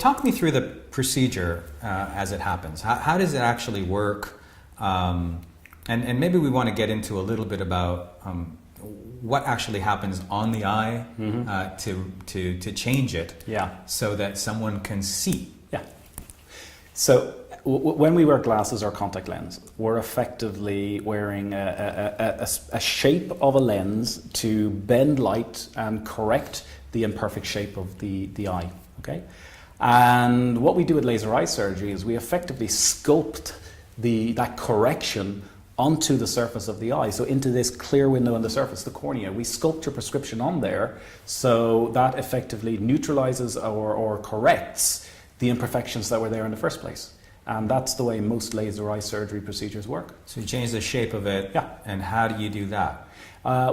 talk me through the procedure as it happens. How does it actually work? And maybe we want to get into a little bit about what actually happens on the eye to change it, so that someone can see. Yeah. So when we wear glasses or contact lens, we're effectively wearing a shape of a lens to bend light and correct the imperfect shape of the eye. Okay. And what we do with laser eye surgery is we effectively sculpt that correction onto the surface of the eye, so into this clear window on the surface, the cornea. We sculpt your prescription on there, so that effectively neutralizes or corrects the imperfections that were there in the first place. And that's the way most laser eye surgery procedures work. So you change the shape of it, and how do you do that?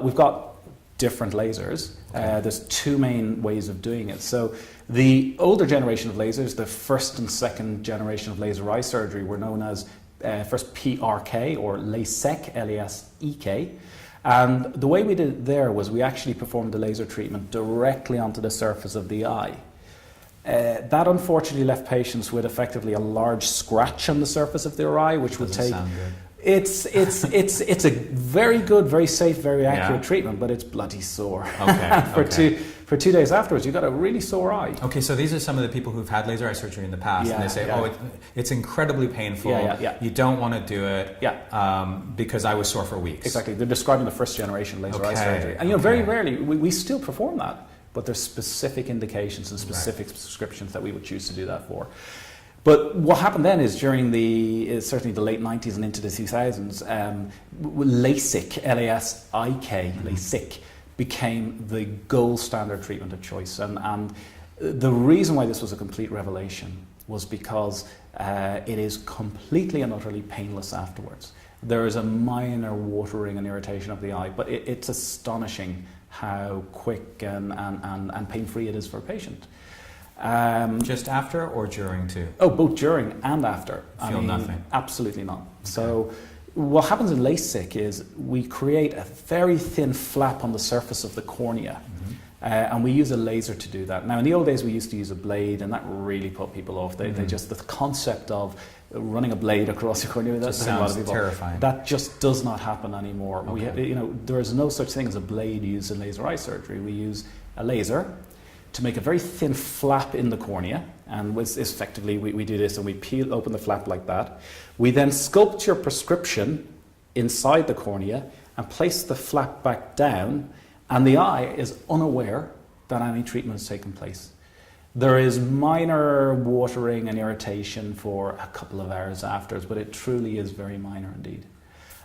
We've got different lasers. There's two main ways of doing it. So the older generation of lasers, the first and second generation of laser eye surgery, were known as first PRK, or LASEK, L-A-S-E-K. And the way we did it there was we actually performed the laser treatment directly onto the surface of the eye. That unfortunately left patients with effectively a large scratch on the surface of their eye, which would take... Sound good. It's a very good, very safe, very accurate treatment, but it's bloody sore. For 2 days afterwards, you've got a really sore eye. Okay, so these are some of the people who've had laser eye surgery in the past, and they say, it's incredibly painful. You don't want to do it because I was sore for weeks. Exactly. They're describing the first generation laser eye surgery. And very rarely, we still perform that, but there's specific indications and specific prescriptions that we would choose to do that for. But what happened then is during certainly the late 90s and into the 2000s, LASIK, L-A-S-I-K, LASIK, became the gold standard treatment of choice. And the reason why this was a complete revelation was because it is completely and utterly painless afterwards. There is a minor watering and irritation of the eye, but it's astonishing how quick and pain-free it is for a patient. Just after or during too? Oh, both during and after. Feel nothing? Absolutely not. Okay. So what happens in LASIK is we create a very thin flap on the surface of the cornea, and we use a laser to do that. Now, in the old days, we used to use a blade, and that really put people off. They just, the concept of running a blade across the cornea, that sounds terrifying. That just does not happen anymore. Okay. There is no such thing as a blade used in laser eye surgery. We use a laser to make a very thin flap in the cornea, and effectively we do this and we peel open the flap like that. We then sculpt your prescription inside the cornea and place the flap back down, and the eye is unaware that any treatment has taken place. There is minor watering and irritation for a couple of hours afterwards, but it truly is very minor indeed.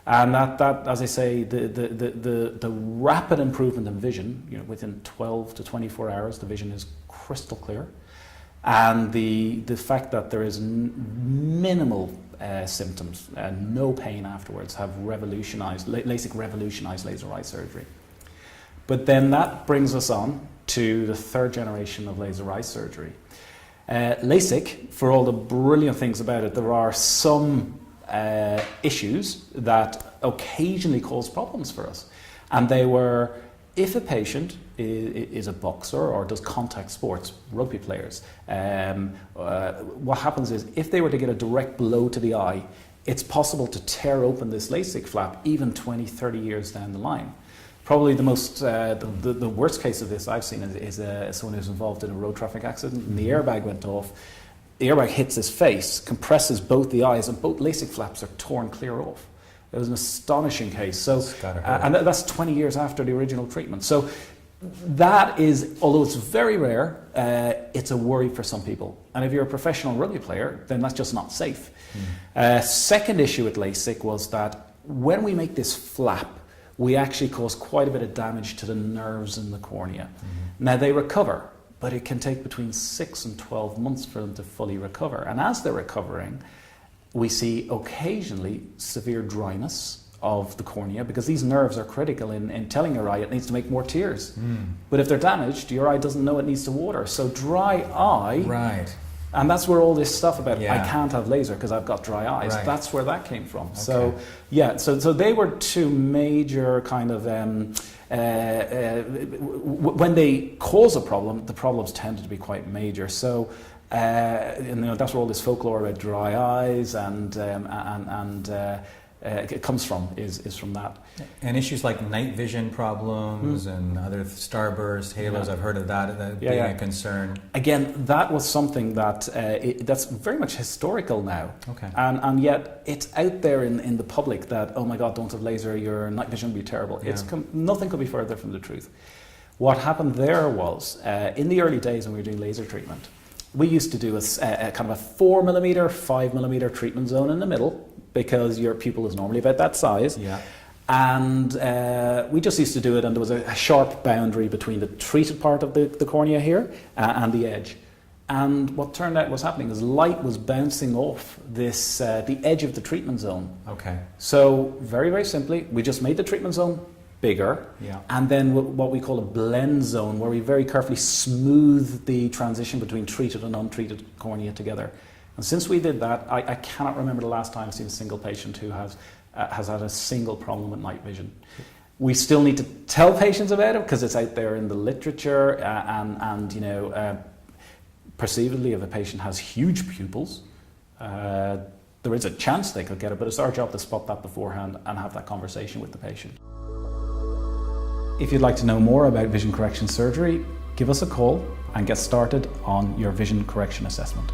And that, as I say, the rapid improvement in vision, within 12 to 24 hours, the vision is crystal clear. And the fact that there is minimal symptoms and no pain afterwards have revolutionized, LASIK revolutionized laser eye surgery. But then that brings us on to the third generation of laser eye surgery. LASIK, for all the brilliant things about it, there are some issues that occasionally cause problems for us. And they were, if a patient is a boxer or does contact sports, rugby players, what happens is if they were to get a direct blow to the eye, it's possible to tear open this LASIK flap even 20, 30 years down the line. Probably the most, the worst case of this I've seen is someone who's involved in a road traffic accident and the airbag went off. The airbag hits his face, compresses both the eyes, and both LASIK flaps are torn clear off. It was an astonishing case. So, and that's 20 years after the original treatment. So that is, although it's very rare, it's a worry for some people. And if you're a professional rugby player, then that's just not safe. Second issue with LASIK was that when we make this flap, we actually cause quite a bit of damage to the nerves in the cornea. Now they recover, but it can take between 6 and 12 months for them to fully recover. And as they're recovering, we see occasionally severe dryness of the cornea, because these nerves are critical in telling your eye it needs to make more tears. But if they're damaged, your eye doesn't know it needs to water. So dry eye, and that's where all this stuff about I can't have laser because I've got dry eyes, that's where that came from. Okay. So yeah, so they were two major kind of when they cause a problem, the problems tended to be quite major. So And that's where all this folklore about dry eyes and it comes from, is from that. And issues like night vision problems and other starburst, halos, I've heard of that being a concern. Again, that was something that that's very much historical now. Okay. And yet it's out there in the public that, oh my God, don't have laser, your night vision will be terrible. Yeah. Nothing could be further from the truth. What happened there was, in the early days when we were doing laser treatment, we used to do a kind of a 4mm, 5mm treatment zone in the middle, because your pupil is normally about that size. Yeah. And we just used to do it, and there was a sharp boundary between the treated part of the cornea here and the edge. And what turned out was happening is light was bouncing off this the edge of the treatment zone. Okay. So very, very simply, we just made the treatment zone bigger, and then what we call a blend zone, where we very carefully smooth the transition between treated and untreated cornea together. And since we did that, I cannot remember the last time I've seen a single patient who has had a single problem with night vision. We still need to tell patients about it because it's out there in the literature, and perceivably, if a patient has huge pupils, there is a chance they could get it, but it's our job to spot that beforehand and have that conversation with the patient. If you'd like to know more about vision correction surgery, give us a call and get started on your vision correction assessment.